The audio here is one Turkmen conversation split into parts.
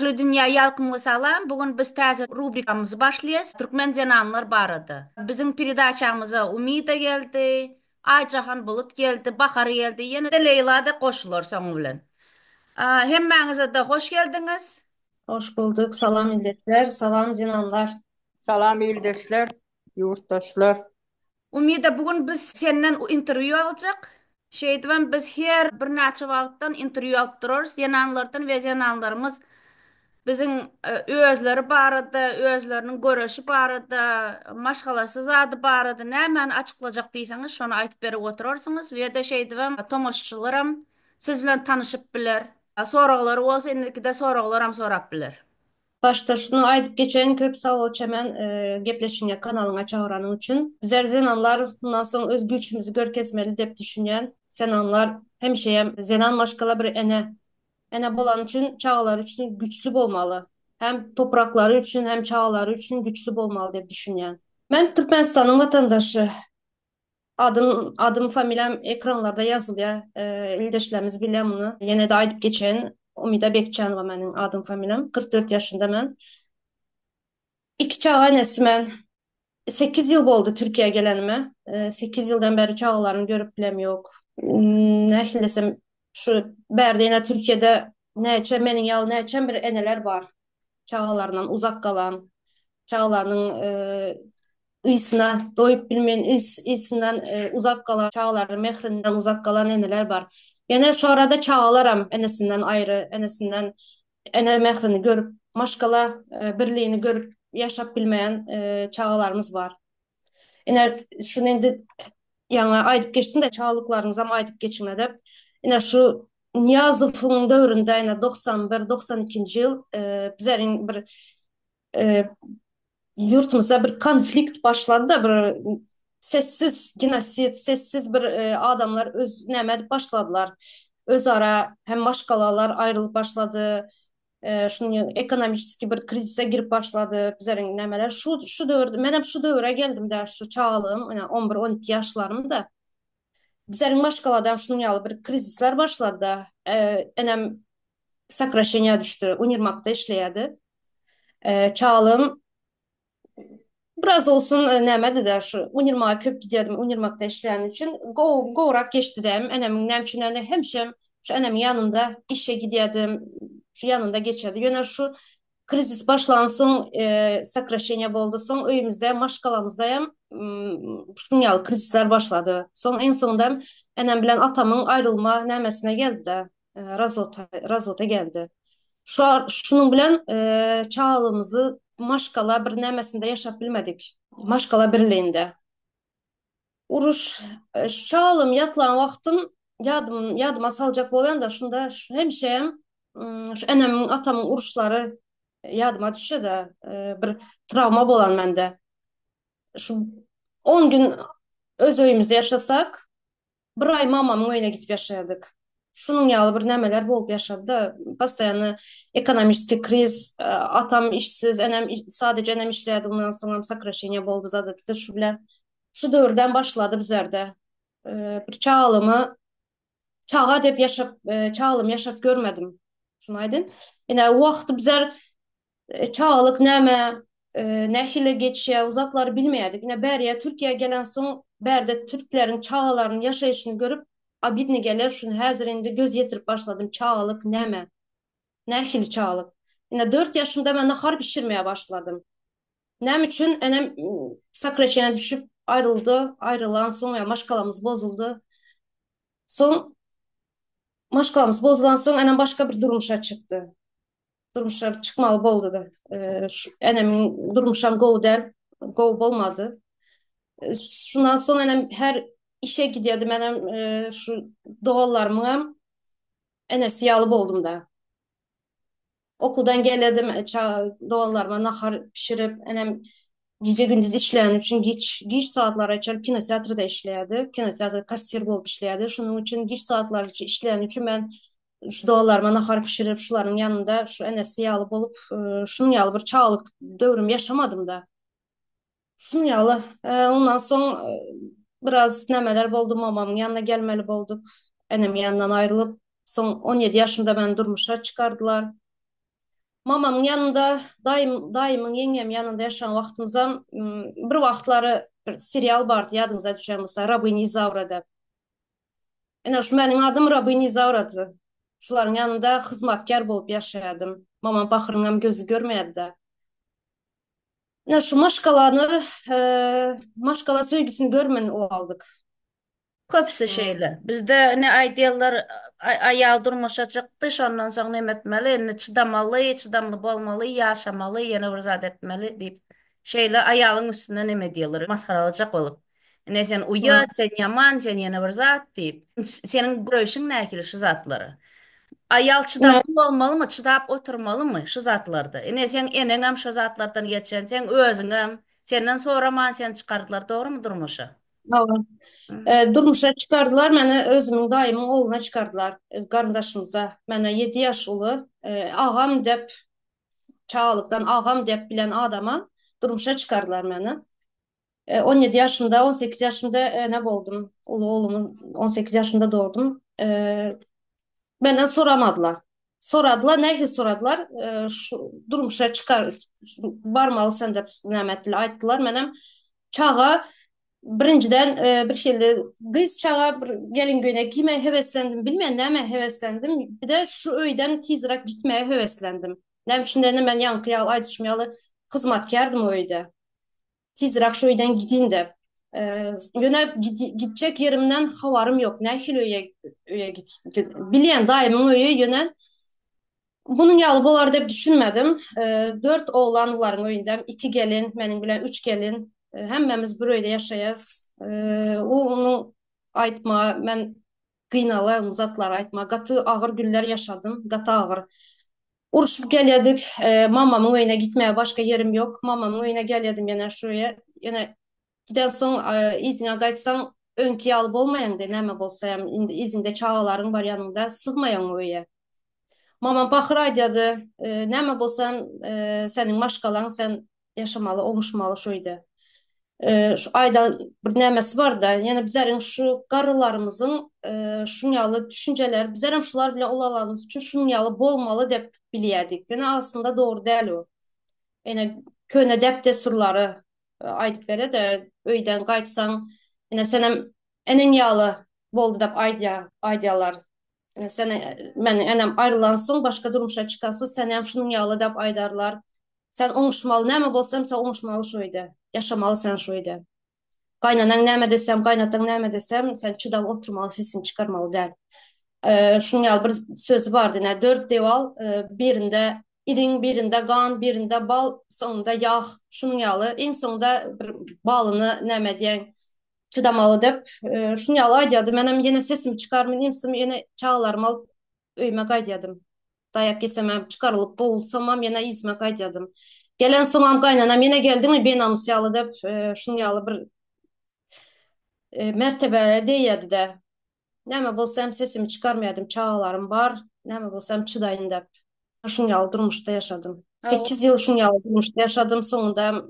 Ahli Dünya Yalkınlı salam. Bugün biz təzə rubrikamızı başlayız. Türkmen zenanlar barıdı. Bizim peridaçamıza Umida geldi, Aycahan Bulut geldi, Bahar geldi. Yine de Leyla da koşulur son bilen. Hemmenize de hoş geldiniz. Hoş bulduk. Salam milletler, salam zinanlar. Salam ildeşler, yurttaşlar. Umida bugün biz senden interview alacak. Şeyden biz her bir neçe vaqtdan interview alıp dururuz. Zenanlardan ve zenanlarımız bizim özleri barada, özlerinin görüşü barada, maşgalası zady barada näme açıklayacak diýseniz, şonu aýtyp berip oturursunuz we de şeydibem tomoşçylarym siz bilen tanışıp biler. Soraglary bolsa endikide soraklaram sorap biler. Başta şunu aydıp geçen köp sağ ol çemen gepleşince kanalına çağıranın için. Bizler zenanlar bundan sonra öz güçümüzü görkezmeli dep düşünen zenanlar hemşeyem zenan başkala bir ene bolan için çağlar için güçlü olmalı. Hem toprakları için hem çağları için güçlü olmalı dep düşünen. Ben Türkmenistan'ın vatandaşı. Adım familyam ekranlarda yazılıyor. İldeşlerimiz bilen bunu. Yine de aydıp geçen Umida Bekcanova benim adım familyam. 44 yaşında ben. İki çağ annesi ben. 8 yıl oldu Türkiye'ye gelenime. 8 yıldan beri çağlarını görüp bilem yok. Ne desem şu berdiğine Türkiye'de ne içen benim yal ne içen bir eneler var. Çağlarından uzak kalan, çağlarının ıysına doyup bilmeyen ıyısından uzak kalan çağların mehrinden uzak kalan eneler var. Yani şu arada çağlaram enesinden ayrı, enesinden ene mehrini görüp maşkala birliğini görüp yaşap bilmeyen çağlarımız var. Yine şunu indi yani aydıp geçsin de çağlıklarınıza aydıp geçmedi. Yine şu Niyazov'un dövründe yine 91-92 yıl bizlerin bir e, yurtumuzda bir konflikt başladı da bir sessiz genosit, sessiz bir adamlar öz nemet başladılar. Öz ara hem başkalar ayrılıp başladı. Şunu ekonomik bir krizise girip başladı bizlerin nemeler. Şu dövrde, ben hep şu dövre geldim de şu çağlığım, yani 11-12 yaşlarımda. Bizlerin başkalardan şunun yalı bir krizisler başladı. Enem sakraşenya düştü. Unirmak'ta işleyedi. Çağlığım biraz olsun näme de şu Unirmağa köp gidedim Unirmak'ta işleyen için gorak geçti dem enemin nemçinden hemşem şu enemin yanında işe gidedim şu yanında geçerdi. Yine şu krizis başlansın sakraşenya boldu. Son öyümüzde maşkalamızdayım şunun yalı krizisler başladı. Son en sonunda enem bilen atamın ayrılma nämesine geldi de razota geldi. Şunun bilen çağalımızı Maşkala bir nemesinde yaşap bilmedik. Maşkala birliğinde. Uruş çağalım yatlan vaktim yadıma salacak olan da şunda şu hemşehrim şu enemin atamın uruşları yadıma düşe de bir travma bolan mende. Şu 10 gün öz öyümüzde yaşasak bir ay mamamın öyüne gidip yaşayadık. Şunun yalı bir nemeler bolup yaşadı da pastayanı ekonomik kriz, atam işsiz, sadece enem işleyedi bundan sonra sakraşenya boldu zaten şu bilen. Şu dövrden başladı bizlerde. Bir çağalımı, çağa dep yaşap, çağalım yaşap görmedim. Şunaydın. Yine o vakti bizler çağalık neme, nehirle geçiyor, uzakları bilmeyedik. Yine Beriye, Türkiye'ye gelen son Ber'de Türklerin çağalarının yaşayışını görüp abidni gelir şunu hazırında göz yetirip başladım. Çağalık neme, nehirli çağalık. Yine 4 yaşında ben nahar pişirmeye başladım. Nem için enem sakreşene düşüp ayrıldı. Ayrılan son ya maşkalamız bozuldu. Son maşkalamız bozulan son enem başka bir durmuşa çıktı. Durmuşlar çıkmalı boldu da. Enemin durmuşam go der, go olmadı. Şundan sonra enem her işe gidiyordum. Enem şu doğallarımı enesi yalı oldum da. Okuldan geldim, doğallarıma nahar pişirip enem gece gündüz işleyen için geç saatler açar kinoteatrda işleyedi. Kinoteatrda kasiyer bolup işleyedi. Şunun için geç saatler için işleyen için ben şu doğallarıma nahar pişirip şuların yanında şu enesi yağlı bolup şunun yağlı bir çağlık dövrüm yaşamadım da. Şunun yağlı. Ondan son biraz nemeler boldu mamamın yanına gelmeli bolduk. Enem yanından ayrılıp son 17 yaşımda ben durmuşlar çıkardılar. Mamamın yanında, dayımın, yengem yanında yaşayan vaxtımızda bir vaxtları bir serial vardı, yadınıza düşer Rabini Izavra. Ene şu mənim adım Rabini Izavradı. Şuların yanında xizmatkar bolup yaşayadım. Mamam baxırıngam gözü görməyədi də. Ene şu maşkala sevgisini görmən olaldık. Köpüsü şeyle. Bizde ne ideallar ayal durmuşa çıktı. Ondan sonra ne etmeli? Ne çıdamalı, çıdamlı bolmalı, yaşamalı, yeni bir zat etmeli deyip şeyle ayalın üstüne ne diyorlar? Maskaralacak olup. Ne sen Hı. uyat, sen yaman, sen yeni bir zat deyip. Senin görüşün ne ki şu zatları? Ayal Ene çıdamlı olmalı mı? Çıdap oturmalı mı şu zatlarda? Ne sen enengam şu zatlardan geçen, sen özüngem, senden soraman sen çıkardılar. Doğru mu durmuşa? Durmuşa çıkardılar məni özümün dayımın oğluna çıkardılar. Öz qardaşımıza. Mənə 7 yaş ulu ağam deyip çağalıktan ağam deyip bilen adama durmuşa çıkardılar məni. 17 yaşında, 18 yaşında ne oldum? Ulu oğlumu 18 yaşında doğurdum. Benden soramadılar. Soradılar, ne soradılar? Şu durmuşa çıkar, barmalı sen de nəmətli aytdılar. Mənim çağa birinciden bir şeyle kız çağa bir gelin güne kime heveslendim bilmeyen neme heveslendim. Bir de şu öyden tizrak gitmeye heveslendim. Nem şimdi ben yankıyalı aydışmayalı hizmetkardım o öyde. Tizrak şu öyden gidin de. Yöne gidecek yerimden havarım yok. Ne hil öye git. Bilen daimim öye yöne. Bunun yalı bolar dep düşünmedim. Dört oğlanların öyinden iki gelin, benim bilen üç gelin. Hemmemiz bir öyde yaşayaz. Onu aytma, ben kıynalı zatlar aytma. Katı ağır günler yaşadım. Katı ağır. Uruşup geliyorduk. Mamamın öyüne gitmeye başka yerim yok. Mamamın öyüne geliyordum yine şuraya. Yine giden son izine kaçsam önkü alıp olmayan de neme bolsayam. Indi izinde çağaların var yanında. Sığmayan öyle. Mamam baxır aydadı. Nəmə bolsan sənin maşqalan sən yaşamalı, olmuşmalı şuydu. Şu ayda bir nəməsi var da, yəni bizlərin şu qarılarımızın şunyalı düşünceler, bizlərin şular bile olalarımız üçün şunyalı bolmalı dep biliyədik. Yəni aslında doğru deyil o. Yəni köyünə dəbdə sırları aydıp belə də öydən qayıtsan, yəni sənəm enen yalı boldu dep aydiyalar. Sen ben enem ayrılansın başka durmuşa çıkarsın sen hem şunun yağlı dep aydarlar. Sen onuşmalı ne mi bolsam sen onuşmalı şuydu. Yaşamalı sen şuydu. Kaynanan ne desem kaynatan ne desem sen çıdap oturmalı sesini çıkarmalı der. Şunun yağlı bir sözü vardı ne dört deval birinde irin birinde kan birinde bal sonunda yağ şunun yağlı en sonunda bir balını ne diyen çıdamalı dep şunu yalı aydiyadım. Benim yine sesimi çıkarmayayım, yine çağlarım alıp öyme kaydiyadım. Dayak yesemem, çıkarılıp boğulsamam yine izme kaydiyadım. Gelen sonam kaynanam yine geldi mi ben namus yalı dep şunu yalı bir mertebe deyedi de. Neme bolsam sesimi çıkarmayadım, çağlarım var. Neme bolsam çıdayın dep. Şunu yalı durmuşta yaşadım. 8 yıl şunu yalı durmuşta yaşadım. Sonunda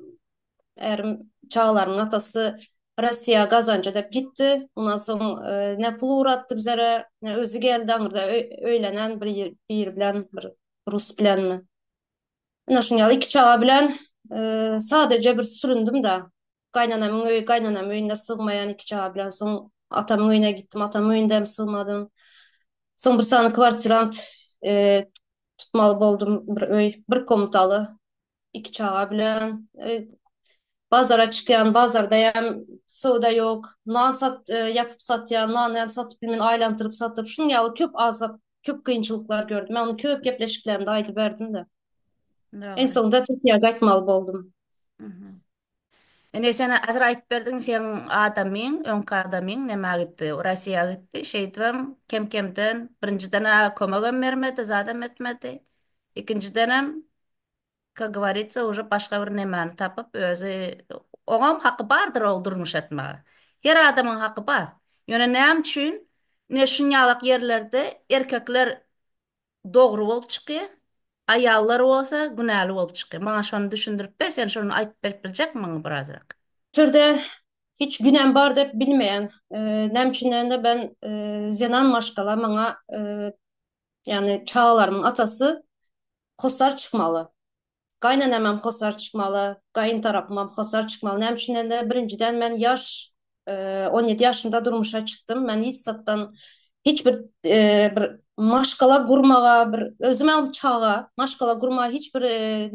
erim çağlarımın atası Rusya kazancı dep gitti. Ondan sonra ne pul uğrattı bizlere ne özü geldi anırda öylenen bir bilen bir Rus bilen mi? Ana şunyalı iki çağa bilen sadece bir süründüm da kaynanamın öyünde sığmayan iki çağa bilen son atamın öyüne gittim. Atamın öyünde mi sığmadım. Son bir sani kvartirant tutmalı boldum bir öy bir komutalı iki çağa bilen bazara çıkan, bazarda hem soda yok. Nan yapıp satyan, nan hem satıp bilmem aylandırıp satıp. Şunun yalı köp azap, köp kıyınçılıklar gördüm. Ben onu köp gepleşiklerimde aydı verdim de. En Doğru. sonunda Türkiye'ye kaçmalı oldum. Hı hı. Sen hazır aytып berdin sen adamın, önkü adamın neme gitti, Rusya'ya gitti. Şeydim, kem-kemden birinciden kömegem vermedi, zaten etmedi. İkinciden hem, как говорится, уже başka bir nemeni tapıp özü oğam hakkı bardır oldurmuş etmeye. Her adamın hakkı var. Yani ne için ne şunyalık yerlerde erkekler doğru olup çıkıyor. Ayallar olsa günahlı olup çıkıyor. Bana şunu düşündürüp be sen şunu ayıp verip bilecek misin birazcık? Şurada hiç günem var da bilmeyen, nemçinlerinde ben Zenan Maşkala bana yani çağlarımın atası hosar çıkmalı. Qaynanamam hosar çıkmalı, qayın tarafımam hosar çıkmalı. Näme üçin de birinciden men yaş 17 yaşında durmuşa çıktım. Men hiç sattan hiçbir bir maşgala gurmaga, bir özüme çağa, maşgala gurmaga hiçbir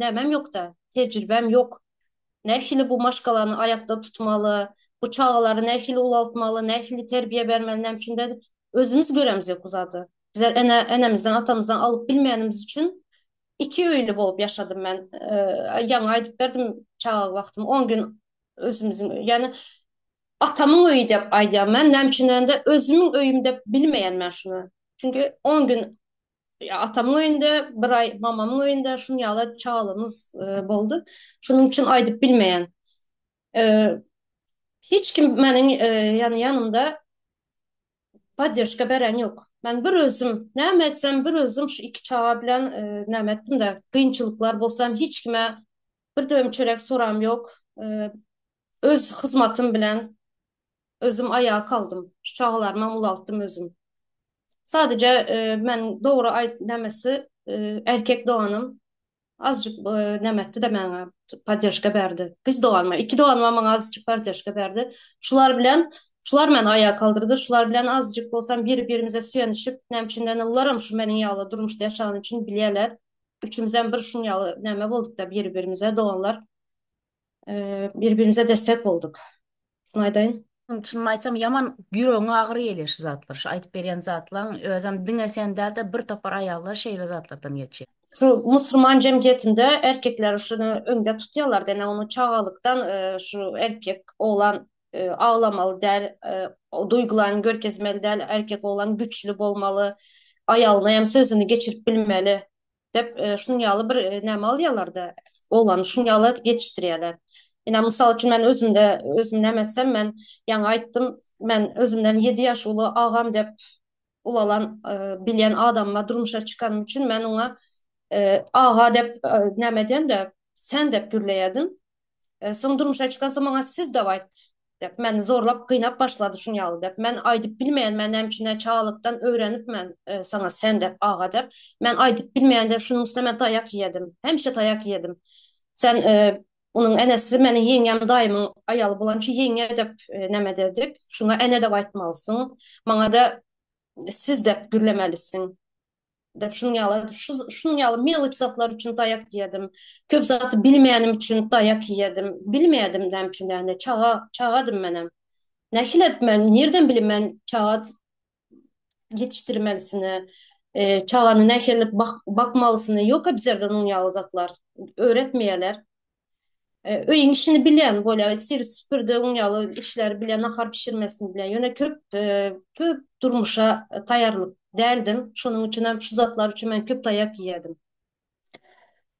nämem yok da, tecrübem yok. Nähili bu maşgalarını ayakta tutmalı, bu çağaları nähili ulaltmalı, nähili terbiye vermeli. Näme üçin de özümüz göremiz yok uzadı. Bizler enemizden, atamızdan alıp bilmeyenimiz için iki öýlü bolup yaşadım ben. Ýa-ni aýdyp berdim çağa wagtym 10 gün özümüzün, yani atamın öýü dep aýdýam men. Näme üçin de özümün öýüm dep bilmeýän men şunu. Çünkü 10 gün atamın öýünde, bir ay mamamın öýünde şunu ýaly çağalymız boldy. Şunun için aýdyp bilmeýän. E, Hiç kim meniň yani yanımda поддержка beren yok. Ben bir özüm, näme etsem bir özüm şu iki çağa bilen näme etdim de kıyınçılıklar bolsam hiç kime bir döüm çörek soram yok. Öz hizmatım bilen özüm ayağa kaldım. Şu çağlarıma ulalttım özüm. Sadece men doğru nämesi erkek doğanım azıcık nämetdi de meňe podдержка berdi. Kız doğanma, iki doğanma maňa azıcık podдержка berdi. Şular bilen Şular meni ayağa kaldırdı. Şular bilen azıcık bolsam birbirimize süýenişip, näme üçin ularam şu meniň ýaly durmuşda ýaşagan üçin bilýärler. Üçümizden bir şun ýaly näme boldyk da birbirimize doğanlar birbirimize destek bolduk. Şunu aýdaýyn. Çynny aýtsam yaman ýüregiň agyr ýeler şu zatlar. Şu aýdyp berýän zatlaň özüm diňesen däl-de bir topar aýallar şeýle zatlardan geçýär. Şu Müslüman cemiyetinde erkekler şunu önde tutuyorlar. Dene onu çağalıktan şu erkek oğlan ağlamalı der, o duygularını görkezmeli der, erkek oğlan güçlü bolmalı, ayalına hem sözünü geçirip bilmeli. Dep şunu yalı bir näme alýarlar da oğlanı şunu yalı geçiştirýärler. Ina misal üçin men özüm näme etsem men ýa aýtdym, men özümden 7 ýaş uly agam dep ulalan bilýän adamma durmuşa çykanym üçin men oňa aha dep näme diýen de sen dep gürleýärdim. Soň durmuşa çykan soň maňa siz de aýt dep meni zorlap kıynap başlady şunu ýaly dep. Men aýdyp bilmeýän men näme üçin çağalykdan öwrenip men sana sen dep aga dep. Men aýdyp bilmeýän de şunun üstüne men taýak ýedim. Hemşe taýak ýedim. Sen onun enesi meni ýeňem daýymyň aýaly bolançy ýeňe dep näme dedik. Şuna ene dep aýtmalysyň. Maňa da siz dep gürlemelisin. Dep şunu ýaly şunu ýaly melyç zatlar üçin taýak ýedim. Köp zaty bilmeýänim üçin taýak ýedim. Bilmeýädim dem üçin de çağadym menem. Nähile men nerden bilim men çağa yetiştirmelisini, çağany nähile bakmalysyny ýok bizlerden onu ýaly zatlar öğretmeýärler. Öýüň işini bilýän, bolýa sir süpürde onu ýaly işler bilýän, nahar pişirmesini bilýän. Ýöne köp durmuşa taýarlyk däldim. Şunun üçin hem şu zatlar üçin men köp taýak ýedim.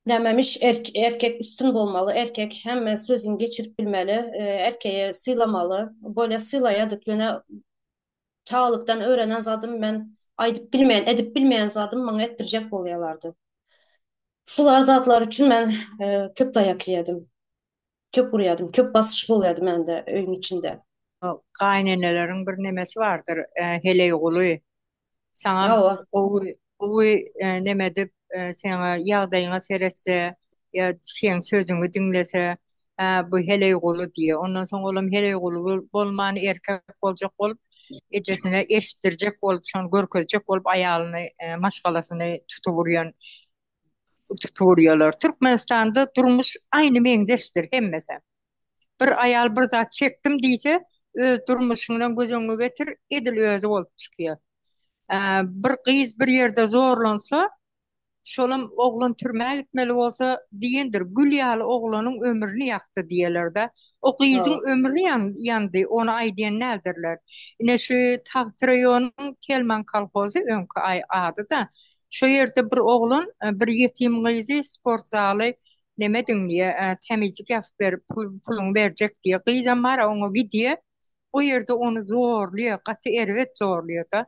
Nämemiş erkek üstün bolmaly, erkek hem sözüni geçirip bilmeli, erkeğe sylamaly. Bolýa sylaýadyk ýöne çağalykdan öğrenen zadym men aýdyp bilmeýän, edip bilmeýän zadym maňa etdirjek bolýarlardy. Şular zatlar üçin men köp taýak ýedim. Köp urýadym, köp basyş bolýardy mende öýüň içinde. Gaýnanalaryň bir nemesi vardır. Hele ýoly. Sana Ýa o neme dip sana ýagdaýyňa seretse ya sen sözüňi dinlese bu hele ýoly diýe. Ondan soň olam hele ýoly bolman erkek boljak bolup ejesine eşitdirjek bolup şonu görkezjek bolup aýalyny maşgalasyny tuturýarlar. Türkmenistanda durmuş aýny meňdeşdir hemmese. Bir aýal bir zat çekdim diýse öz durmuşyňdan göz getir edil özü bolup çykýar. Bir kız bir yerde zorlansa, şolam oğlan türmäge gitmeli bolsa diýendir. Gülýaly oğlanyň ömrüni ýakdy diýerler de. O kızın ömrüni yandy, onu aýdýan nädirler. Ine şu Taht raýonynyň Kelman kolhozy öňkü ady da. Şo ýerde bir oğlan, bir ýetim gyzy sport zaly neme diňdiýe, temizlik ýasyp berip puluny berjek diýe. Kız mara oňa gidýär. O ýerde onu zorluyor, gaty erwet zorluyor da.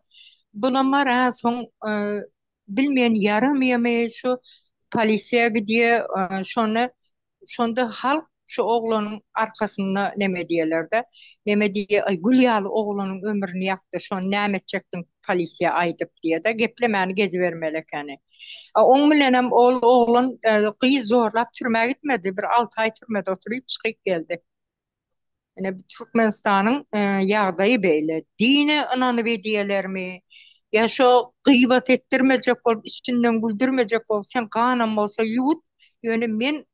Bulamar son bilmeyen yaramıyor şu polisiye gidiyor şonda halk şu oğlanın arkasında neme diyorlar da neme diye ay Gülyalı oğlanın ömrünü yaktı şon näme edecektin polisiya aydıp diye de geplemeni gezi vermelekeni. On bilenem oğlan kıyı zorlap türmeye gitmedi. Bir 6 ay türmede oturup çıkıp geldi. Yani bir Türkmenistan'ın yağdayı böyle. Dine ananı ve diyeler mi? Ya şu gıybat ettirmeyecek ol, üstünden güldürmeyecek ol, sen kanam olsa yut. Yani men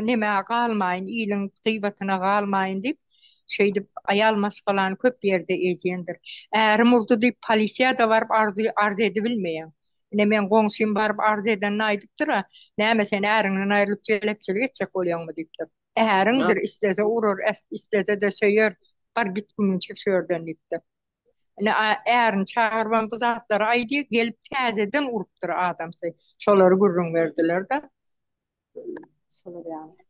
neme kalmayın, iyilin gıybatına kalmayın deyip şey deyip ayal maskalarını köp yerde eziyendir. Eğer murdu deyip polisiya da varıp arzu edebilmeyen. Ne men komşuyum barıp arzu eden aydıptır ha. Ne sen erinden ayrılıp celepçilik edecek oluyor mu deyiptir. Ähäriňdir istese urur, istese de söýer, bar git bunun çeşörden dipdi. Ene ähärin çağırban bu zatlar aýdy gelip täzeden urupdyr adamsy. Şolary gurrun berdiler de. Şolar ýaly.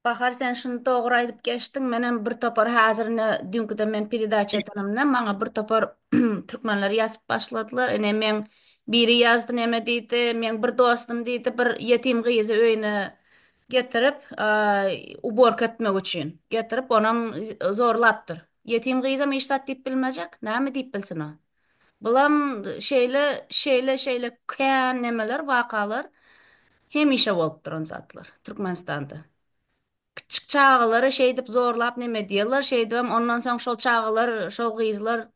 Bahar sen şunu doğru aydıp geçtin. Menem bir topar hazırını dünkü men peredaça etanımda maňa bir topar Türkmenler yazıp başladılar. Ene men biri yazdı neme diýdi, men bir dostum diýdi, bir yetim gyzy öýüne getirip ubork etmek üçin. Getirip onam zorlapdyr. Yetim gyzam işsat diýip bilmejek. Näme diýip bilsin o? Bulam şeyle kän nemeler, wakalar hemişe bolup duran zatlar Türkmenistanda. Küçük çağları şey dip zorlap neme diyorlar şey diyem ondan sonra şol çağlar şol kızlar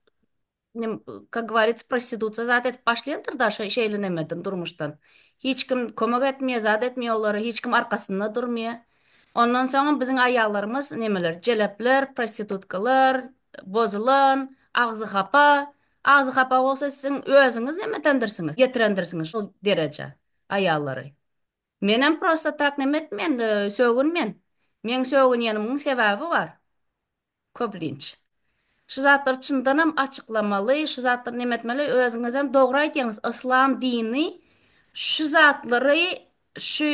как говорится проституция zat etip başlayandır da şeyle nemeden durmuştan hiç kim komak etmiyor zat etmiyor onları hiç kim arkasında durmuyor ondan sonra bizim ayarlarımız nemeler celepler prostitutkalar bozulan ağzı hapa olsa sizin özünüz nemedendirsiniz getirendirsiniz şol derece ayarları menem prosta tak nemetmen sögünmen men sögünýänimiň sebäbi bar. Köplinç. Şu zatlar çyndanam açıklamaly, şu zatlar nemetmeli özüňiz hem dogry aýtýaňyz. Islam dini şu zatlary şu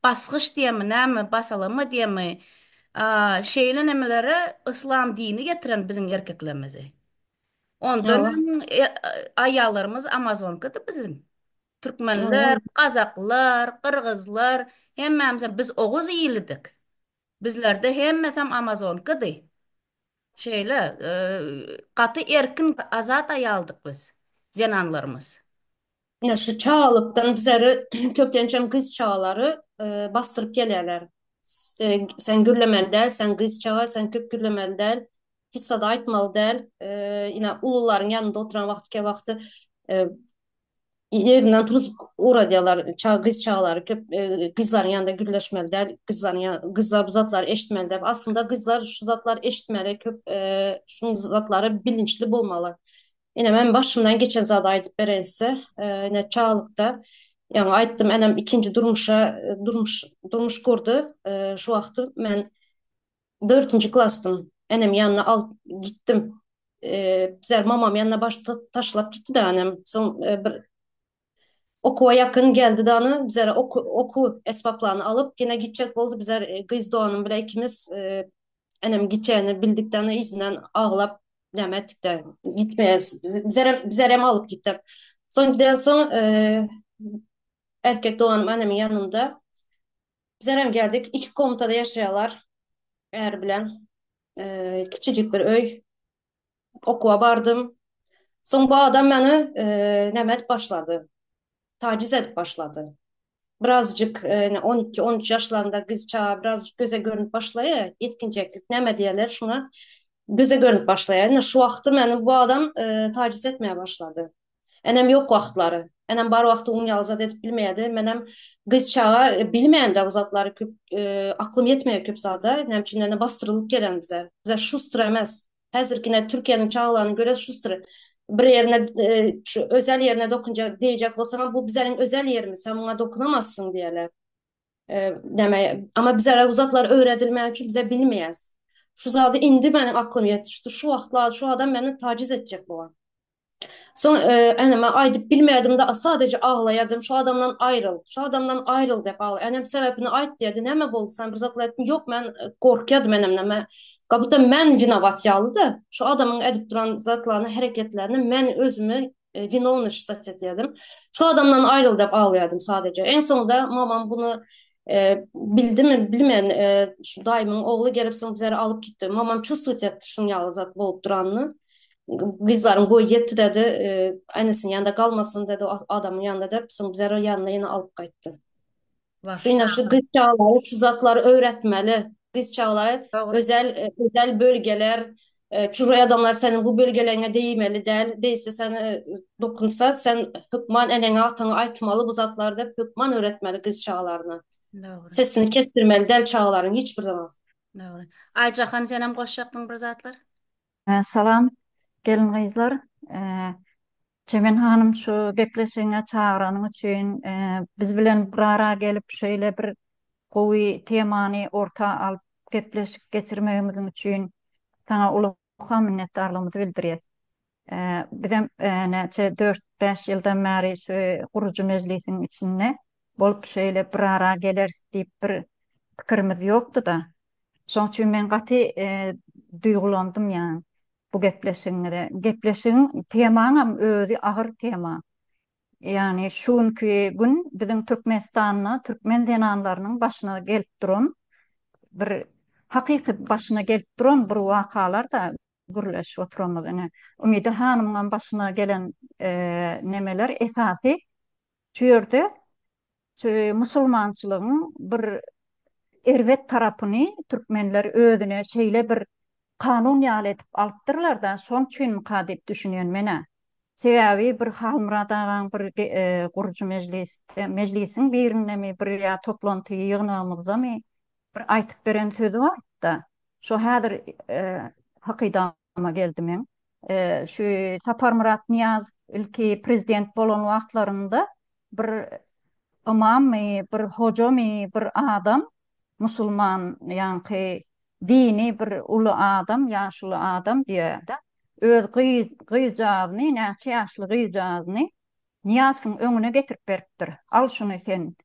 basgyç diýemi, näme basalama diýemi, şeýle nemeleri islam dini getiren biziň erkeklerimizi. Ondan Ýa, aýallarymız Amazonka bizim. Türkmenler, ýa, Kazaklar, Kırgızlar, hemmemiz biz Oğuz iyilidik. Bizlerde hemmesem Amazonkadı. Şeyle, katı erkin azat ayaldık biz. Zenanlarımız. ýa şu çağalypdan bizleri köplençem kız çağları bastırıp gelýärler. Sen gürlemeli däl, sen kız çağa, sen köp gürlemeli däl. Hissada aýtmaly däl. Ina ulularyň ýanynda oturan wagty yerinden turup ura diyorlar kız çağları kızların yanında gürleşmeli der kızlar bu zatlar eşitmeli der aslında kızlar şu zatlar eşitmeli şu zatları bilinçli bulmalı yine ben başımdan geçen zat aytıp berense yine çağlıkta yani ayttım enem ikinci durmuş kurdu şu vakti ben 4. klastım enem yanına al gittim bizler mamam yanına baş taşlap gitti de annem son bir okuwa yakın geldi dany bizlere oku esbaplarını alıp yine gidecek oldu bizler kız doğanın bile ikimiz enem gideceğini bildikten izinden ağlap demettik de gitmeyiz bizlere alıp gittim son giden son erkek doğanım annemin yanında bizlere geldik iki komutada yaşayalar eğer bilen küçücük bir öy okuwa bardım son bu adam beni nemet başladı taciz edip başladı. Birazcık 12-13 yaşlarında kız çağı birazcık göze görünüp başlaya yetkinceklik neme diyeler şuna göze görünüp başlaya. Yani şu vakti beni bu adam taciz etmeye başladı. Enem yok vaxtları. Enem bar vaxtı onu yalzat edip bilmeyedi. Menem kız çağı bilmeyen de uzatları aklım yetmeye köp zada. Enem çünkü bastırılıp gelen bize. Bize şustur emez. Hazırkine Türkiye'nin çağlarını göre şustur. Bir yerine şu özel yerine dokunca diyecek olsam bu bizlerin özel yerimiz sen buna dokunamazsın diyeler demeye ama bize uzatlar öğretilmeyen için bize bilmeyiz şu zadı indi benim aklım yetişti şu vaxtlar şu adam beni taciz edecek bu an son eneme aydıp bilmeyedim de sadece ağlayadım şu adamdan ayrıl dep ağlay enem sebebini ayt dedi neme boldu sen bir zatlar ettin yok ben korkuyadım enemle kabuda men vinavat yalıdı şu adamın edip duran zatlarını hareketlerini men özümü vinovni ştat etiyordum şu adamdan ayrıl dep ağlayadım sadece en sonunda mamam bunu bildi mi bilmeyen şu dayımın oğlu gelip son bizleri alıp gitti mamam çustut etti şun yalı zat bolup duranını kızlarım boyu yetti dedi. Annesinin yanında kalmasın dedi o adamın yanında da. Bizim bizler yanına yine alıp kayıttı. Vah, Şuna şu kız çağları, şu zatları öğretmeli. Kız çağları doğru. özel bölgeler, çürüy adamlar senin bu bölgelerine değmeli değil. Değilse sen dokunsa sen hükman enene atını aytmalı bu zatları da hükman öğretmeli kız çağlarına. Doğru. Sesini kestirmeli del çağların hiçbir zaman. Doğru. Aycahan sen hem koşacaktın bir zatlar. Salam, gelin kızlar. Ee, Cemen Hanım şu gepleşene çağıranın için biz bilen bir ara gelip şöyle bir koyu temani orta alıp gepleşip geçirmemizin için sana uluqa minnettarlığımızı bildiriyoruz. Bizim neçe 4-5 yıldan beri şu kurucu meclisin içinde bolup şöyle bir ara geliriz deyip bir fikrimiz yoktu da. Şoň üçin men gaty duýgulandım ýa-ni bu gepleşiňde. Gepleşiň temaňam özi agyr tema. Ýani şunkü gün biziň Türkmenistanyna, Türkmen zenanlarynyň başyna gelip duran bir hakyky başyna gelip duran bir wakalar da gürleşip oturanlar. Umidi Hanymyň başyna gelen nemeler esasy şu ýerde musulmançylygyň bir erwet tarapyny türkmenler özüne şeýle bir kanun ýaly etip alypdyrlar da şoň üçin mukadip düşünýän mene. Sebäbi bir halmyradagan bir gurucu meclisiň birinde bir ýa toplanty ýygnamyzdamy bir aýtyp beren sözü bar da. Şo häzir hakydama geldi men. Şu Sapar Murat Niyaz ilki prezident bolan wagtlarynda bir imam bir hoca bir adam musulman yani dini bir ulu adam yaşlı adam diye de öz gıycağını neçe yaşlı gıycağını Niyaz'ın önüne getirip beripdir. Al şunu sen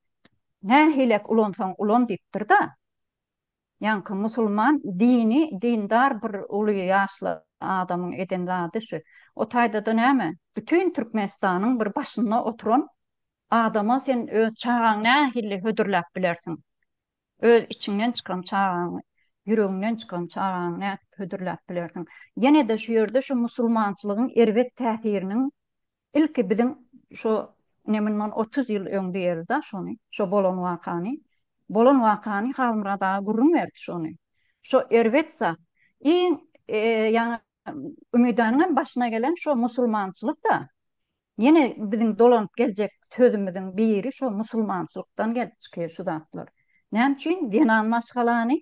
ne hilek ulonsan ulon diptir da yani musulman dini dindar bir ulu yaşlı adamın edendadı şu. O tayda da näme? Bütün Türkmenistan'ın bir başına oturan adama sen öz çağın ne hille hödürläp bilersin. Öz içinden çıkan çağın, yüreğinden çıkan çağın ne hödürläp bilersin. Yine de şu yerde şu musulmançılığın erwet täsirinin ilki bizim şu neminman 30 yıl öňde ýerde şonu, şu bolan wakany. Bolan wakany halmyrada gurrun berdi şonu. Şu erwet zat iň ýa ümidanyň başyna gelen şu musulmançylyk da yine bizim dolanyp geljek sözümizin biri şu musulmançylykdan gelip çykýar şu zatlar. Näme üçin dinan maşgalany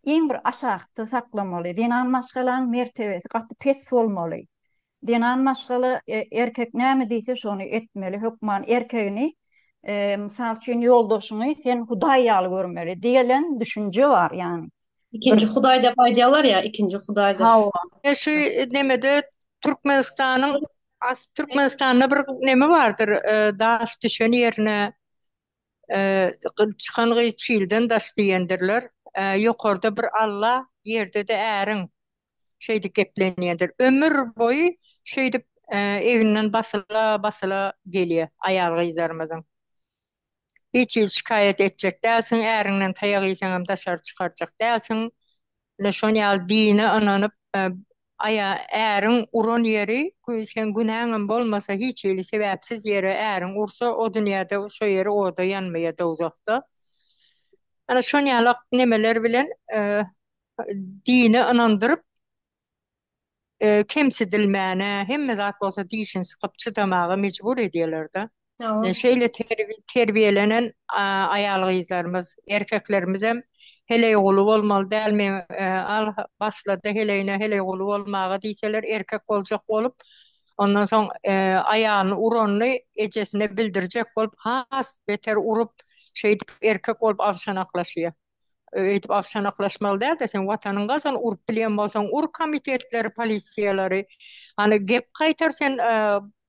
iň bir aşagty saklamaly. Dinan maşgalanyň mertebesi gaty pes bolmaly. Dinan maşgaly erkek näme diýse şonu etmeli. Hökman erkegini mysal üçin ýoldaşyny sen Hudaý ýaly görmeli diýelen düşünje bar ýani. İkinci Hudaý dep aýdýarlar ya, ikinci Hudaýdyr. Ha, şu nemede Türkmenistan'da bir neme vardır. Daş düşen yerine çıkan çiğilden daş diyendirler. Yukarıda bir Allah, yerde de äriň şeydi geplenýändir. Ömür boyu şeydi evinden basıla gelýär ayal gyzlarymyzyň. Hiç şikayet etjek dälsiň, äriňden taýak ýeseňem daşary çykarjak dälsiň. Şoň ýaly dine ananyp äriň uran ýeri, sen günäňem bolmasa hiç ýeli sebäpsiz ýere äriň ursa o dünýäde şo ýeri oda ýanmaýa dozakda. Ana şoň ýaly nemeler bilen dine anandyryp kemsidilmäne hemme zat bolsa diýişin sykyp çydamaga mejbur edýärler-de. Tamam. Şeýle terbiyelenen ayal gyzlarymyz, erkeklerimiz hem hele ugly bolmaly dälmi? Al başlady hele ugly bolmaga diýseler erkek boljak bolup ondan soň aýalyny urany ejesine bildirjek bolup has beter urup şeýdip erkek bolup alşanaklaşýar. Öýdip alşanaklaşmaly däl de sen watanyň gazan urup bilýän bolsaň ur komitetleri, polisiýalary hani gep gaýtar sen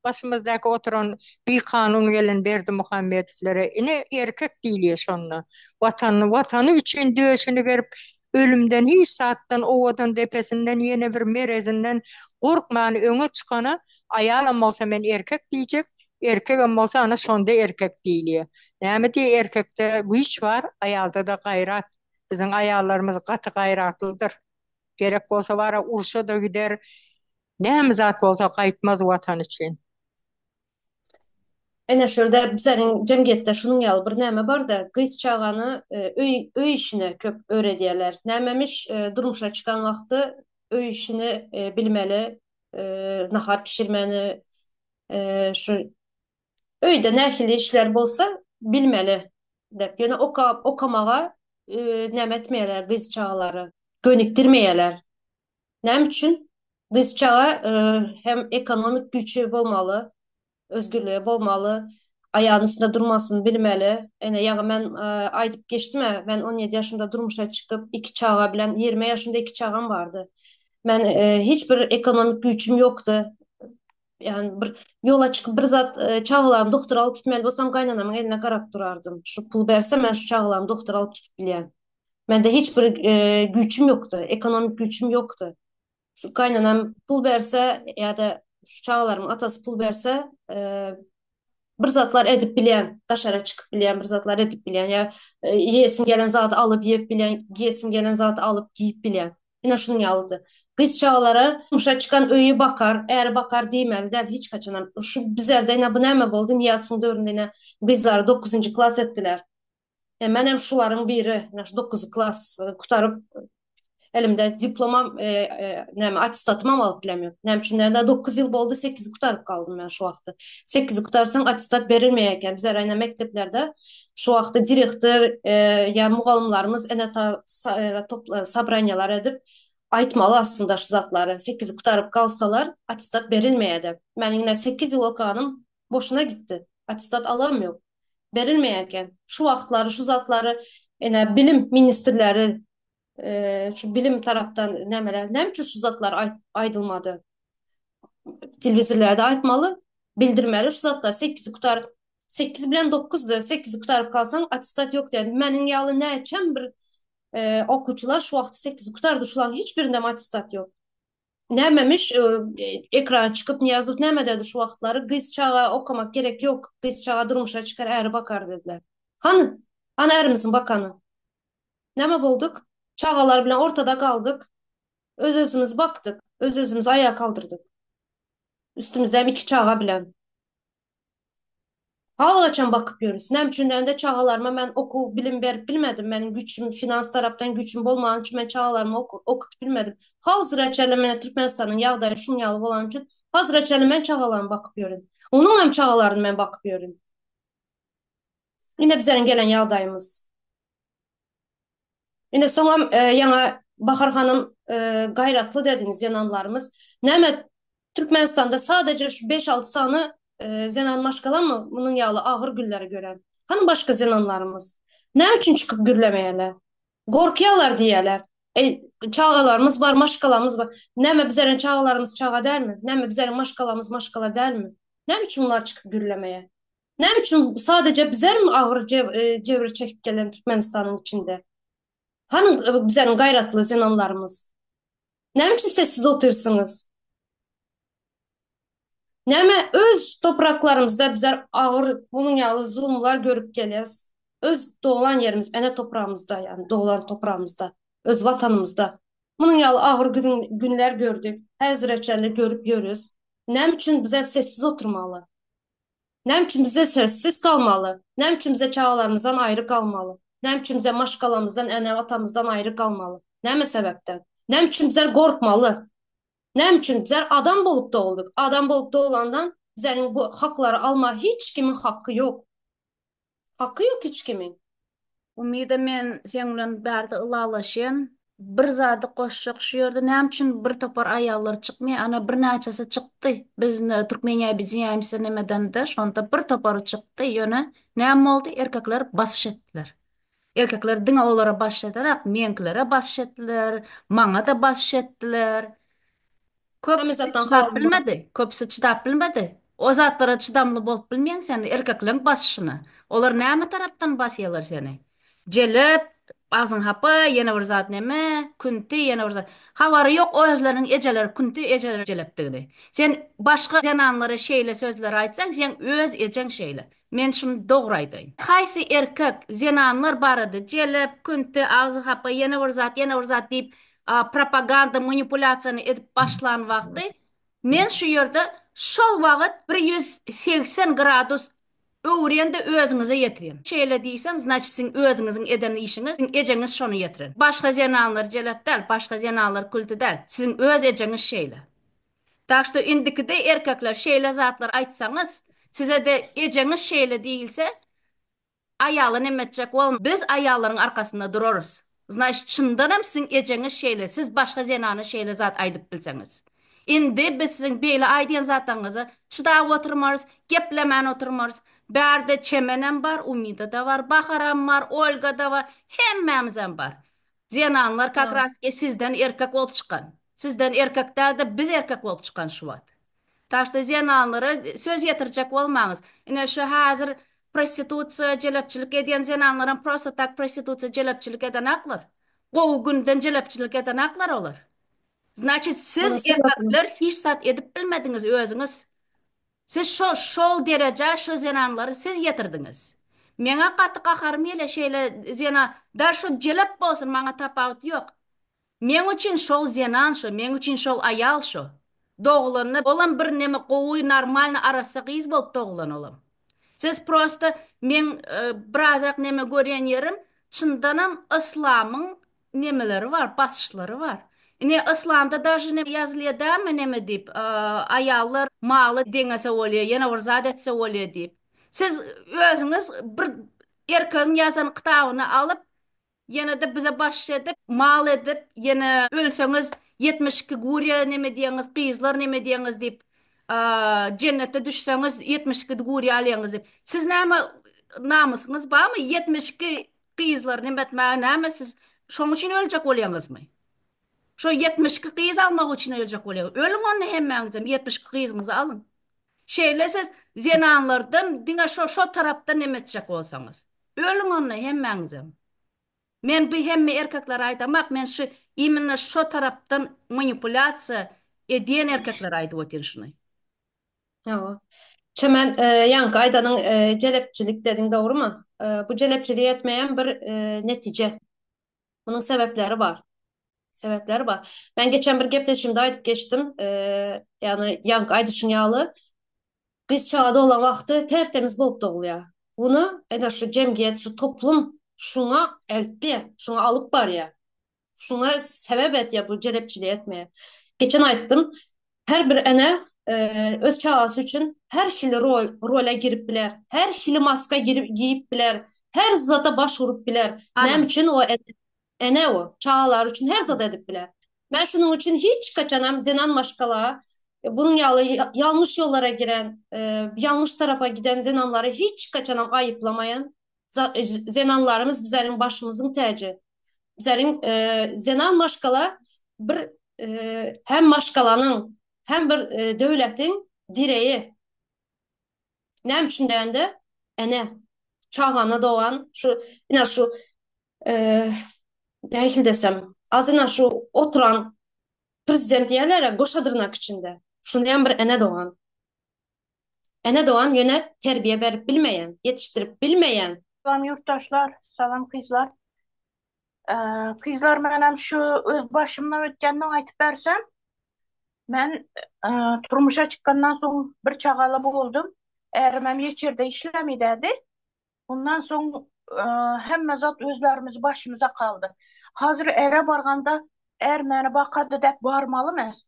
başymyzdaky oturan bir kanun gelen Berdi Muhammedovlere ine erkek diýilýär şonda. Watany üçin döşüni gerip ölümden hiç saatdan owadan depesinden yine bir merezinden gorkmany öňe çykana aýalam bolsa men erkek diýjek, erkegem bolsa ana şonda erkek diýilýär. Näme diýär erkekde güýç bar, aýalda da gaýrat. Biziň aýallarymyz gaty gaýratlydyr. Gerek bolsa bara urşa da gider, Näme zat bolsa gaýtmaz watan üçin. Ene şurada bizlerin cemiyette şunun ýaly bir näme bar da kız çağany öý işine köp öğrediýerler. Nämemiş durmuşa çıkan wagty öý işini bilmeli, nahar pişirmeni, şu öýde nähili işler bolsa bilmeli dep. Ýöne okamaga näme etmeýärler kız çağlary, gönikdirmeýärler. Näme üçin? Kız çağa hem ekonomik güçü bolmaly, özgürlüğü bolmaly, ayağının üstünde durmasını bilmeli. Ene yağı men aydıp geçtim ya, ben 17 yaşımda durmuşa çıkıp iki çağa bilen 20 yaşımda iki çağım vardı. Ben hiçbir ekonomik gücüm yoktu. Yani bir yola çıkıp bir zat çağlarım doktor alıp gitmeli bolsam kaynanamın eline karap durardım. Şu pul berse ben şu çağlarım doktor alıp gidip bilýän. Mende hiçbir gücüm yoktu, ekonomik gücüm yoktu. Şu kaynanam pul berse ya da şu çağlarım atası pul berse bir zatlar edip bilýän, daşara çıkıp bilýän, bir zatlar edip bilýän, ya ýesim gelen zatı alıp ýep bilýän, giýesim gelen zatı alıp giýip bilýän. Ina şunu ýalydy. Kız çağlara muşa çıkan öýü bakar, eğer bakar diýmeli däl hiç kaçanam. Şu bizlerde ina bu näme boldy? Niýasyň döwründe ina kızlar 9-njy klass etdiler. Men hem şularyň biri, 9 klass kutaryp elimde diplomam, näme attestatymam alıp bilemem. Näme üçin de 9 ýyl boldy, 8 kutaryp kaldym men şu wagty. 8 kutarsaň attestat berilmeýärken bizler aýna mekteplerde şu wagty direktor ýa mugallimlarymız ene sabraniýalar edip aýtmaly aslında şu zatlary. 8 kutaryp kalsalar attestat berilmeýärdi. Meniň ine 8 ýyl okanym boşuna gitdi. Attestat alamýok. Berilmeýärken şu wagtlary şu zatlary ene bilim ministrleri şu bilim taraftan näme üçin şu zatlar aýdylmady? Telewizorlarda aýtmaly, bildirmeli şu zatlar 8 kutar 8 bilen 9-dy. 8 kutaryp kalsaň attestat ýok diýen. Meniň ýaly näçem bir okuwçylar şu wagty 8 kutardy, şularyň hiçbirinde attestat ýok. Nämemiş ekran çıkıp Niýazow näme dedi şu wagtlary? Kız çağa okamak gerek ýok. Kız çağa durmuşa çıkar, äri bakar dediler. Hany? Ana erimizin bakany. Näme bolduk? Çağalar bilen ortada kaldık. Öz-özümüz baktık. Öz-özümüz ayağa kaldırdık. Üstümüzde iki çağa bilen. Halgaçan bakıp ýörüs. Näme üçin de çağalarıma men oku bilim berip bilmedim. Meniň güçüm finans tarapdan güçüm bolmagan üçin men çağalarıma okutup bilmedim. Hazır açalım men Türkmenistanyň ýagdaýy şuň ýaly bolan üçin hazır açalım men çağalarıma bakıp ýörün. Onuň hem çağalaryny men bakıp ýörün. Ine bizleriň gelen ýagdaýymız. Ine soňam ýaňa Bahar hanım gayratlı dediğiniz zenanlarımız. Näme Türkmenistanda sadece şu 5-6 sany zenan maşgalan mı? Bunun ýaly ağır günleri gören. Hani başka zenanlarımız? Ne için çıkıp gürlemeyeler? Gorkuyalar diyeler. Çağalarımız var, maşgalarımız var. Näme bizlerin çağalarımız çağa der mi? Näme bizlerin maşgalarımız maşgala der mi? Ne için bunlar çıkıp gürlemeye? Ne için sadece bizler mi ağır cevri çekip gelen Türkmenistan'ın içinde? Hani bizlerin gayratlı zenanlarımız? Ne için sessiz otursunuz? Näme öz topraklarımızda bizler ağır bunun ýaly zulmlar görüp gelýäs. Öz doğulan yerimiz, ene toprağımızda, yani doğulan toprağımızda, öz vatanımızda. Bunun ýaly ağır günler gördük. Häzirçe görüp ýörüs. Näme üçin bize sessiz oturmalı? Näme üçin bize sessiz kalmalı? Näme üçin bize çağalarımızdan ayrı kalmalı? Näme üçin bize maşgalamızdan, ene vatamızdan ayrı kalmalı? Näme sebepden? Näme üçin bizler gorkmalı? Näme üçin bizler adam bolup doğulduk? Adam bolup doğulandan bizlerin bu hakları alma hiç kimin hakkı yok. Hakkı yok hiç kimin. Umida men sen bilen bärde ılalaşyn. Bir zady goşjak şu ýerde näme üçin bir topar aýallar çykmay, ana bir näçesi çykdy. Bizni Türkmenýa biziň ýaýmysa nemeden de şonda bir topar çykdy. Ýöne näme boldy? Erkekler basyş etdiler. Erkekler diňe olara basyş ederek meňkilere basyş etdiler, maňa da basyş etdiler. Köpüsi çydap bilmedi. Köpüsi çydap bilmedi. O zatlara çydamly bolup bilmeýän sen erkeklerin basyşyny. Olar näme tarapdan basýarlar seni? Jelip, ağzın hapa, ýene bir zat näme? Künti, ýene bir zat. Habary ýok, o özleriniň ejeleri künti, ejeleri jelepdigdi. Sen başga jananlara şeýle sözler aýtsaň, sen öz ejeň şeýle. Men şunu dogry aýdaýyn. Haýsy erkek jananlar barady, jelip, künti, ağzı hapa, ýene bir zat diýip propaganda manipulasyany edip başlan wagty Men şu yerde şol wagt 180 gradus öwrende özüňize ýetirin. Şeýle diýsem, значит siň özüňiziň eden işiňiz, siň ejeňiz şonu ýetirin. Başga zenanlar jelep däl, başga zenanlar kulty däl. Siziň öz ejeňiz şeýle. Tak što indikide erkekler şeýle zatlar aýtsaňyz, size de ejeňiz şeýle diýilse, ayalı nemetjek bol. Biz ayaların arkasında dururuz. Значит, çyndanam siziň ejeňiz şeýle, siz başga zenany şeýle zat aýdyp bilseňiz. Indi biz siziň beýle aýdyan zatyňyzy çydap oturmarys, geplemän oturmarys. Bärde çemenem bar, Umida da bar, Baharam bar, Olga da bar, hemmämizem bar. Zenanlar Ha, kakraski sizden erkek bolup çykan. Sizden erkek däl biz erkek bolup çykan şu wagt. Taşta zenanlara söz yetircek olmağız. Ine şu hazır prostitutsiya, jelepçilik eden zenanların prosto tak prostitutsiya, jelepçilik eden aklar. Gowu günden jelepçilik eden aklar olur. Значит, siz buna sebäpmi? erkekler hiç sat edip bilmediniz özünüz. Siz şol derece şu zenanları siz yetirdiniz. Meňe gaty gaharym ele şeýle zena dar şu jelep bolsun maňa tapawut ýok. Men üçin şol zenan şu, men üçin şol ayal şu. Doğulanyp olan bir neme gowy normalny arasa gyz bolup doğulan olam. Siz prosto men birazrak neme görýän yerim, çyndanam islamyň nemeleri var, basışlary var. Ine islamda даже ne ýazylýar däme neme dip, ayallar maly deňese bolýar, ýene bir zat etse bolýar dip. Siz özüňiz bir erkegiň ýazan kitabyny alyp yine de bize baş edip, mal edip, yine ölseniz 72 gurya neme diýeňiz, gyzlar neme diýeňiz dip, cennete düşseniz 72 gurya alýaňyz dip. Siz näme namusyňyz barmy? 72 gyzlar neme etmäge näme siz şoň üçin öljek bolýaňyzmy? Şo 72 gyz almak üçin öljek bolýar. Ölüň onu hemmäňizem 72 gyzyňyzy alın. Şeýle siz zenanlardan diňe şo tarapdan neme etjek bolsaňyz. Ölüň onu hemmäňizem. Men bu hemme erkekler aytamak, men şu imенно şu taraptan manipulasiya eden erkekler aytyp otyr şunu. Ha. Çemen yankı Ayda'nın celepçilik dedin doğru mu? Bu celepçiliği etmeyen bir netice. Bunun sebepleri var. Sebepleri var. Ben geçen bir gepleşimde aydıp geçtim. Yani yankı Aydışın yağlı. Kız çağda olan vakti tertemiz bolup doğuluyor. Bunu şu cemiyet, şu toplum şuna eltti, şuna alıp var ya. Şuna sebep et ya bu celepçiliği etmeye. Geçen aytdım. Her bir ene öz çağası üçün her şili role girip biler. Her şili maska giyip biler. Her zata başvurup biler. Nem Anam. için o ene o çağalar üçün her zat edip biler. Ben şunun için hiç kaçanam zenan maşkala bunun yanlış yollara giren, yanlış tarafa giden zenanları hiç kaçanam ayıplamayan zenanlarımız bizlerin başımızın tacı. Bizlerin zenan maşkala bir hem maşkalanın hem bir devletin direği. Ne için de ene çağana doğan şu yine şu değil desem azına şu oturan prezident yerlere goşadırnak içinde. Şundan bir ene doğan. Ene doğan yöne terbiye verip bilmeyen, yetiştirip bilmeyen. Salam yurttaşlar, salam kızlar. Kızlar menem şu öz başımdan ötkenden aytıp bersem, ben turmuşa çıkkandan soň bir çagalı boldum. Erimem yeçerde işlemidedi. Ondan soň hemme zat özlerimiz başımıza kaldı. Hazır ere barganda er meni bakady dep barmalı mes.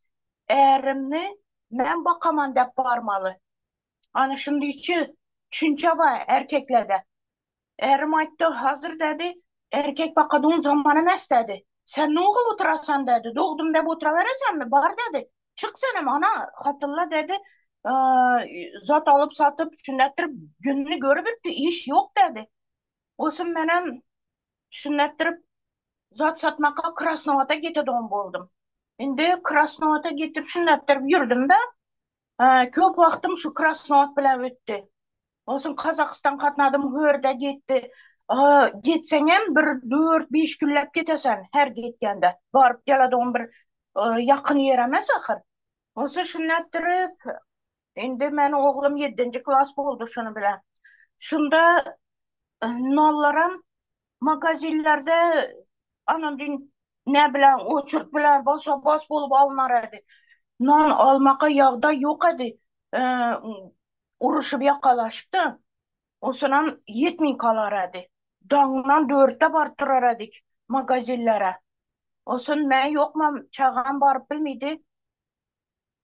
Erimni men bakaman dep barmalı. Hani şimdi içi çünçe var erkeklerde. Erim aytdı hazır dedi. Erkek bakadığın zaman emes dedi. Sen ne oğul oturasan dedi. Doğdum dep otura veresen mi? Bar dedi. Çık senem ana hatırla dedi. Zat alıp satıp sünnettirip gününü görüp iş yok dedi. Olsun benim sünnettirip zat satmaka Krasnovat'a gitedon boldum. Şimdi Krasnovat'a gitip sünnettirip yürüdüm de köp vaktim şu Krasnovat bilen öttü. Olsun Kazakistan katnadım hörde gitti. Gitsenem bir 4-5 günlep gitesen her gitkende. Barıp geladığım bir yakın yeremez ahır. Olsun sünnettirip şimdi meni oğlum 7. klas boldu şunu bilen. Şunda nollarım magazinlerde anın din ne bilen uçurt bilen basa bas bolup alınar edi. non almaka yağda yok idi. E, uruşup yakalaştı. O sınan 70 kalar idi. Dağından 4'te barıp durar edik magazinlere. Olsun ben yokmam çağım barıp bilmiydi.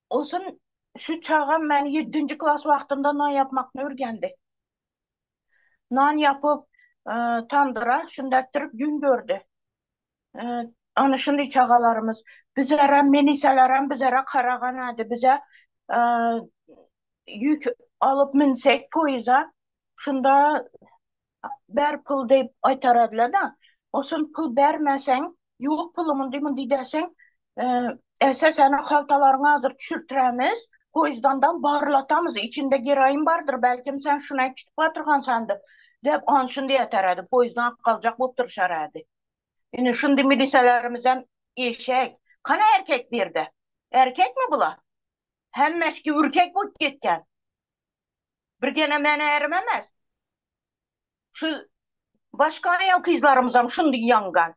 Olsun şu çağım ben 7. klas vaxtında nan yapmakını öğrendi. Nan yapıp tandıra şundaktirip gün gördü. E, Ana şimdi çağalarımız bizlere meniselere bizlere karagan idi. Bize e, yük alıp minsek poyza şunda ber pul deyip aytaradılar da olsun pul bermesen yok pulumun demin desen ese seni haltalarına hazır düşürtüremiz poyizdandan barlatamız içinde giroyin vardır belki sen şuna kitip batırgan sandı dep an şunday yeteredi poyizdan kalacak bu turşaradi yani şunday miliselerimiz hem eşek kana erkek bir de erkek mi bula hem meşki ürkek bu gitken bir gene mene erimemez şu başka ayal kızlarımızam şunday yangan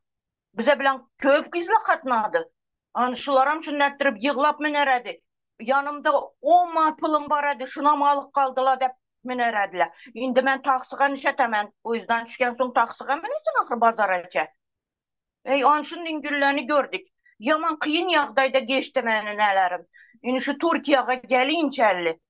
bize bilen köp kızla katnadı. Anşularam şunu ettirip yığlap mineredi. Yanımda 10 mat pulum var edi. Şuna malık kaldılar dep minerediler. Şimdi ben taksıga nişetemen. O yüzden düşken son taksıga minisin ahır bazara içe. Ey anşın günlerini gördük. Yaman kıyın yağdayda geçti meni nelerim. Yani şu Türkiye'ye gelinçelli.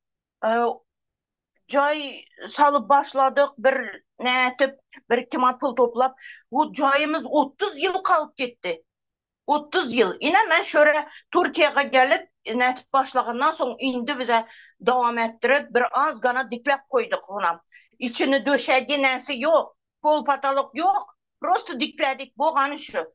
Joy salıp başladık bir ne etip bir iki mat pul toplap. O joyımız 30 yıl kalıp gitti. 30 yıl. Yine ben şöyle Türkiye'ye gelip netip başlığından sonra indi bize devam ettirip bir az gana diklep koyduk ona. İçini döşedi nesi yok. Kol patalık yok. Prosto dikledik bu hani şu.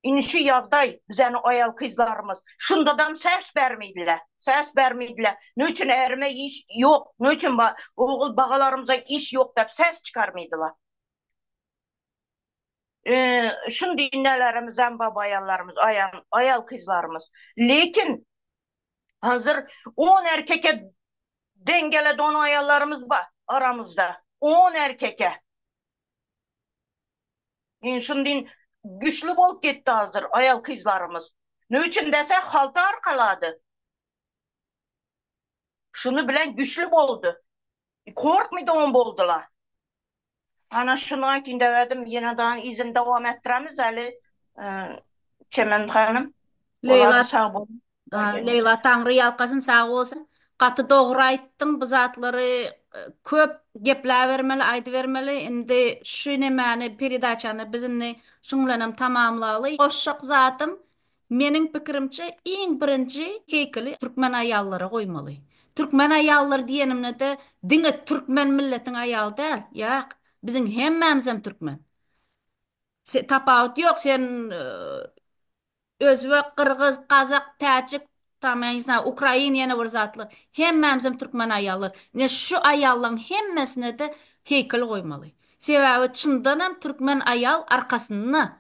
İnişi yağday bizenin ayal kızlarımız. Şundadan ses vermeydiler. Ses vermeydiler. Ne için erme iş yok. Ne için oğul bağalarımıza iş yok deyip ses çıkarmaydılar. Şimdi nelerimiz hem baba ayallarımız, ayal kızlarımız. Lakin hazır 10 erkeke dengeledi 10 ayallarımız var aramızda. 10 erkeke. Şimdi güçlü bol gitti hazır ayal kızlarımız. Ne için desek halta arkaladı. Şunu bilen güçlü boldu. Korkmaydı on boldular. Ana şunu aytın devedim yine daha izin devam ettiremiz Ali Çemen Hanım. Oladı Leyla, sağ olun. Leyla Tanrı yalqasın sağ olsun. Katı doğru ayttın bu zatları köp gepler vermeli, aydı vermeli. Indi şu nemani peridaçanı bizimle şunlanım tamamlalı. Hoşçak zatım menin pikirimçe en birinci heykeli Türkmen ayalları koymalı. Türkmen ayalları diyenimle de dine Türkmen milletin ayal değil. Ya bizim hemmemizem Türkmen. Tapavut yok sen Özbek, Kırgız, Kazak, Tacik, tamam, Ukrayna yana bir zatlı. Hemmemizin Türkmen ayallar. Ne şu ayalların hemmesine de heykel koymalı. Sebebi çından hem Türkmen ayal arkasını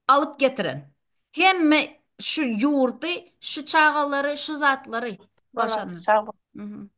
alıp getiren. Hemme şu yurdu, şu çağaları, şu zatları Oladı başanın. sağ olun. Hı hı.